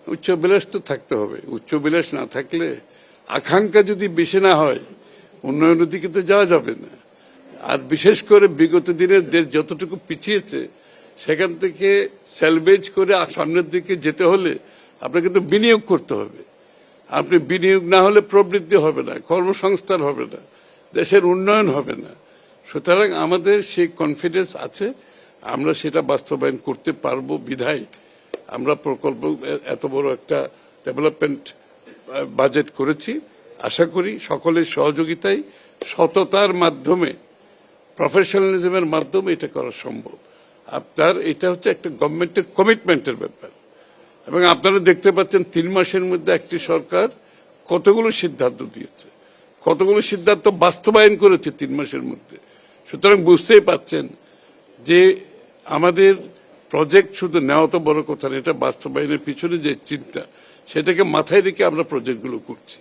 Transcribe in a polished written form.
উচ্চবিলাস তো থাকতে হবে। উচ্চবিলাস না থাকলে, আকাঙ্ক্ষা যদি বেশি না হয়, উন্নয়নের দিকে তো যাওয়া যাবে না। আর বিশেষ করে বিগত দিনের দেশ যতটুকু পিছিয়েছে, সেখান থেকে স্যালভেজ করে সামনের দিকে যেতে হলে আপনাকে তো বিনিয়োগ করতে হবে। আপনি বিনিয়োগ না হলে প্রবৃদ্ধি হবে না, কর্মসংস্থান হবে না, দেশের উন্নয়ন হবে না। সুতরাং আমাদের সেই কনফিডেন্স আছে, আমরা সেটা বাস্তবায়ন করতে পারবো বিধায় আমরা প্রকল্প এত বড় একটা ডেভেলপমেন্ট বাজেট করেছি। আশা করি সকলের সহযোগিতায়, সততার মাধ্যমে, প্রফেশনালিজমের মাধ্যমে এটা করা সম্ভব। আপনার এটা হচ্ছে একটা গভর্নমেন্টের কমিটমেন্টের ব্যাপার, এবং আপনারা দেখতে পাচ্ছেন 3 মাসের মধ্যে একটি সরকার কতগুলো সিদ্ধান্ত দিয়েছে, কতগুলো সিদ্ধান্ত বাস্তবায়ন করেছে 3 মাসের মধ্যে। সুতরাং বুঝতেই পাচ্ছেন যে আমাদের প্রজেক্ট শুধু নেওয়া তো বড় কথা না, এটা বাস্তবায়নের পিছনে যে চিন্তা, সেটাকে মাথায় রেখে আমরা প্রজেক্টগুলো করছি।